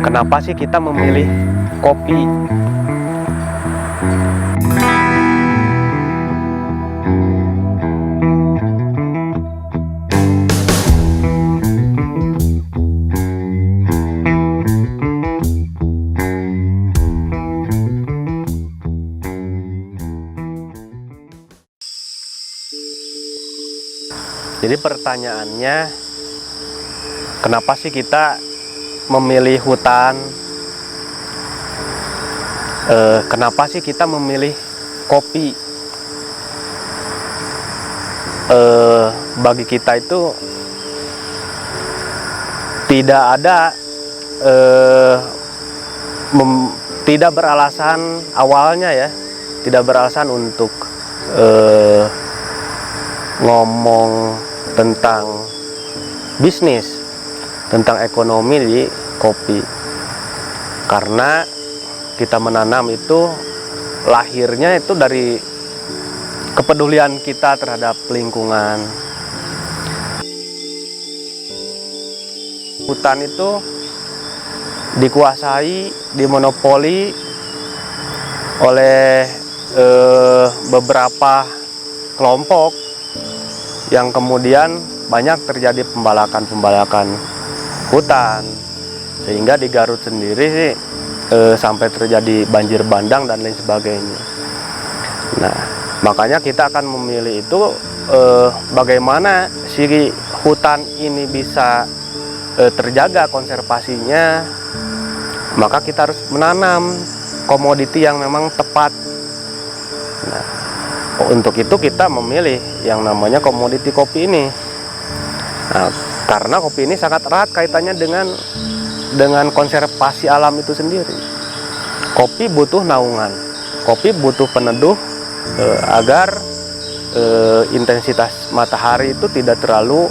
Kenapa sih kita memilih kopi? Jadi pertanyaannya, kenapa sih kita memilih hutan? Kenapa sih kita memilih kopi? Bagi kita itu tidak ada tidak beralasan awalnya ya, tidak beralasan untuk ngomong tentang bisnis, tentang ekonomi di kopi. Karena kita menanam itu lahirnya itu dari kepedulian kita terhadap lingkungan. Hutan itu dikuasai, dimonopoli oleh beberapa kelompok yang kemudian banyak terjadi pembalakan hutan, sehingga di Garut sendiri sih sampai terjadi banjir bandang dan lain sebagainya. Nah, makanya kita akan memilih itu bagaimana si hutan ini bisa terjaga konservasinya. Maka kita harus menanam komoditi yang memang tepat. Nah, untuk itu kita memilih yang namanya komoditi kopi ini. Nah, karena kopi ini sangat erat kaitannya dengan konservasi alam itu sendiri. Kopi butuh naungan, kopi butuh peneduh agar intensitas matahari itu tidak terlalu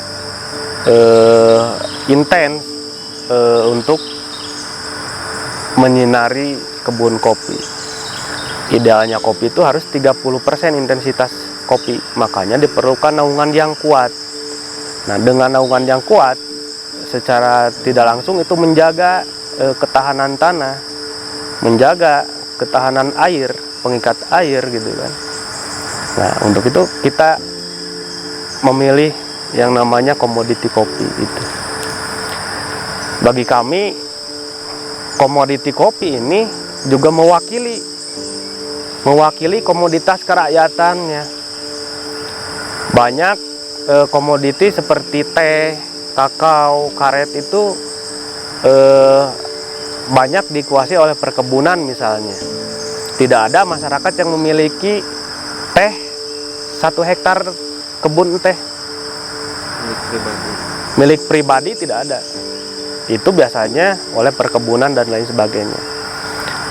intens untuk menyinari kebun kopi. Idealnya kopi itu harus 30% intensitas kopi, makanya diperlukan naungan yang kuat. Nah, dengan naungan yang kuat, secara tidak langsung itu menjaga ketahanan tanah, menjaga ketahanan air, pengikat air gitu kan. Nah, untuk itu kita memilih yang namanya komoditi kopi itu. Bagi kami, komoditi kopi ini juga mewakili komoditas kerakyatannya. Banyak komoditi seperti teh, kakao, karet itu banyak dikuasai oleh perkebunan misalnya. Tidak ada masyarakat yang memiliki teh 1 hektar kebun teh. Milik pribadi tidak ada. Itu biasanya oleh perkebunan dan lain sebagainya.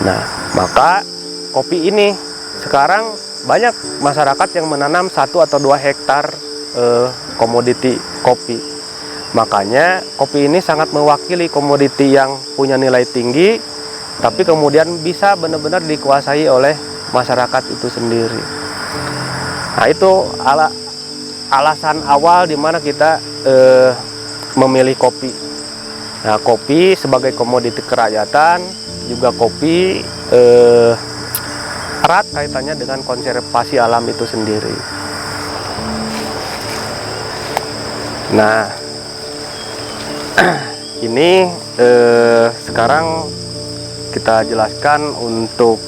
Nah, maka kopi ini sekarang banyak masyarakat yang menanam 1 atau 2 hektar komoditi kopi. Makanya kopi ini sangat mewakili komoditi yang punya nilai tinggi, tapi kemudian bisa benar-benar dikuasai oleh masyarakat itu sendiri. Nah, itu alasan awal di mana kita memilih kopi. Nah, kopi sebagai komoditi kerakyatan, juga kopi erat kaitannya dengan konservasi alam itu sendiri. Nah, ini sekarang kita jelaskan untuk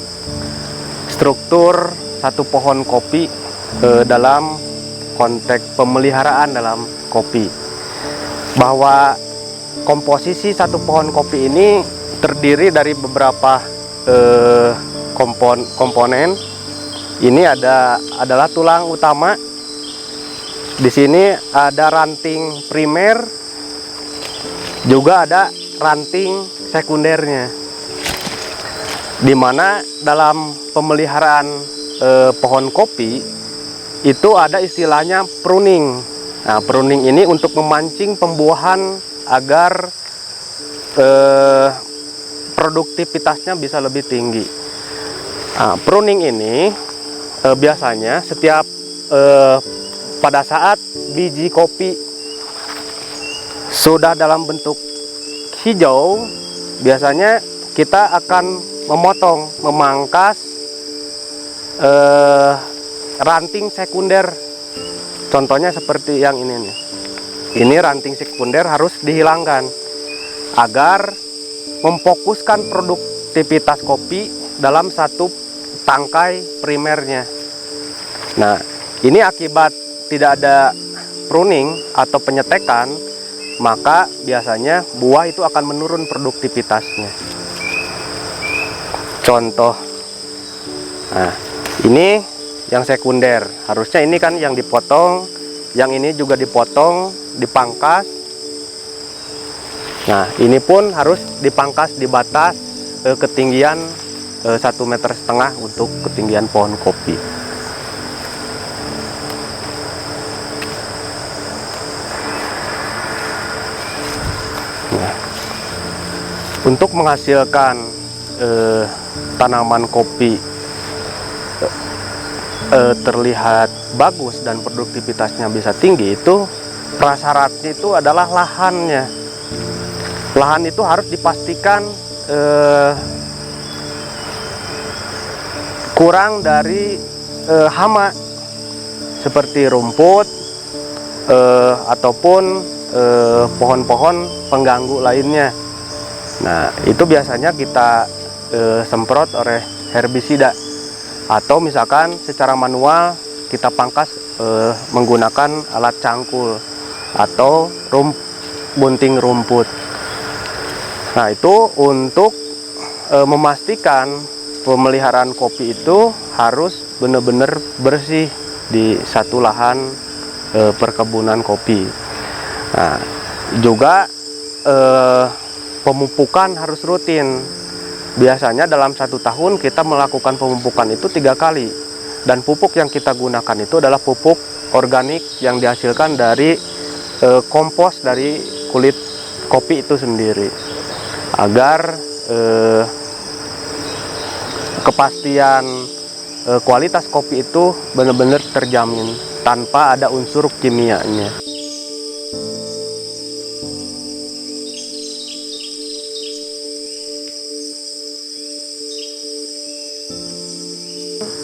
struktur satu pohon kopi dalam konteks pemeliharaan dalam kopi. Bahwa komposisi satu pohon kopi ini terdiri dari beberapa komponen. Ini adalah tulang utama. Di sini ada ranting primer, juga ada ranting sekundernya. Di mana dalam pemeliharaan pohon kopi itu ada istilahnya pruning. Nah, pruning ini untuk memancing pembuahan agar produktivitasnya bisa lebih tinggi. Nah, pruning ini biasanya setiap pada saat biji kopi sudah dalam bentuk hijau biasanya kita akan memangkas ranting sekunder. Contohnya seperti yang ini nih. Ini ranting sekunder harus dihilangkan agar memfokuskan produktivitas kopi dalam satu tangkai primernya. Nah, ini akibat tidak ada pruning atau penyetekan, maka biasanya buah itu akan menurun produktivitasnya. Contoh, nah ini yang sekunder, harusnya ini kan yang dipotong, yang ini juga dipotong, dipangkas. Nah, ini pun harus dipangkas di batas ketinggian 1,5 meter untuk ketinggian pohon kopi. Nah, untuk menghasilkan tanaman kopi terlihat bagus dan produktivitasnya bisa tinggi, itu prasyaratnya itu adalah lahannya. Lahan itu harus dipastikan kurang dari hama seperti rumput ataupun pohon-pohon pengganggu lainnya. Nah, itu biasanya kita semprot oleh herbisida, atau misalkan secara manual kita pangkas menggunakan alat cangkul atau gunting rumput. Nah, itu untuk memastikan pemeliharaan kopi itu harus benar-benar bersih di satu lahan perkebunan kopi. Nah, juga pemupukan harus rutin. Biasanya dalam 1 tahun kita melakukan pemupukan itu 3 kali. Dan pupuk yang kita gunakan itu adalah pupuk organik yang dihasilkan dari kompos dari kulit kopi itu sendiri, agar kepastian kualitas kopi itu benar-benar terjamin tanpa ada unsur kimianya.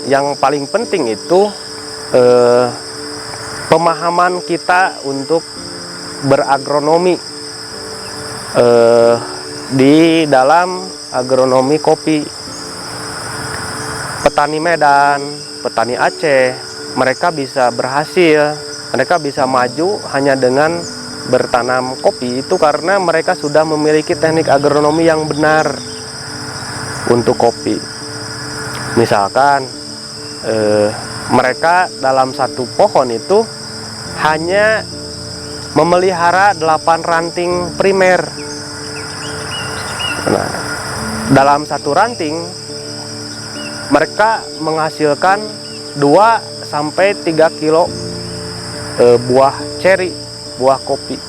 Yang paling penting itu pemahaman kita untuk beragronomi di dalam agronomi kopi. Petani Medan, petani Aceh, mereka bisa berhasil, mereka bisa maju hanya dengan bertanam kopi itu karena mereka sudah memiliki teknik agronomi yang benar untuk kopi. Misalkan mereka dalam satu pohon itu hanya memelihara 8 ranting primer. Nah, dalam satu ranting mereka menghasilkan 2-3 kilo buah ceri, buah kopi.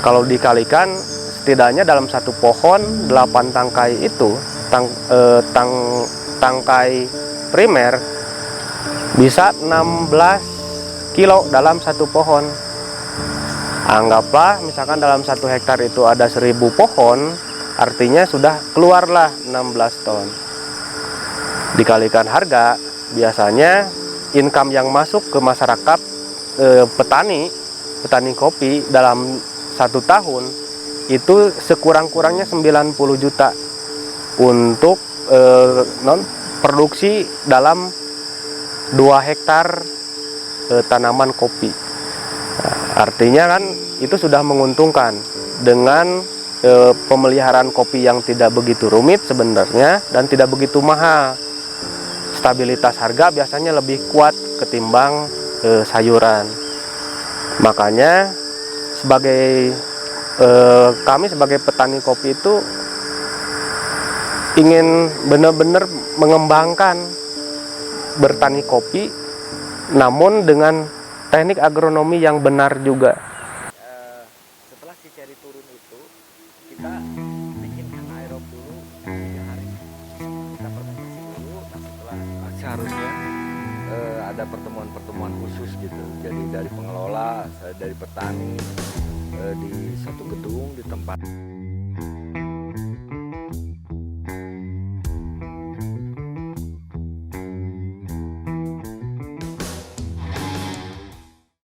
Kalau dikalikan, setidaknya dalam satu pohon 8 tangkai itu, tangkai primer bisa 16 kilo dalam satu pohon. Anggaplah misalkan dalam 1 hektar itu ada 1000 pohon, artinya sudah keluarlah 16 ton. Dikalikan harga, biasanya income yang masuk ke masyarakat petani kopi dalam 1 tahun itu sekurang-kurangnya 90 juta untuk produksi dalam 2 hektar tanaman kopi. Nah, artinya kan itu sudah menguntungkan dengan pemeliharaan kopi yang tidak begitu rumit sebenarnya dan tidak begitu mahal. Stabilitas harga biasanya lebih kuat ketimbang sayuran. Makanya kami sebagai petani kopi itu ingin benar-benar mengembangkan bertani kopi, namun dengan teknik agronomi yang benar juga. Setelah si ceri turun itu, kita bikin anaerob dulu 3 hari. Kita fermentasi dulu. Nah, setelah seharusnya ada pertemuan-pertemuan khusus gitu. Jadi dari pengelola, dari petani di satu gedung di tempat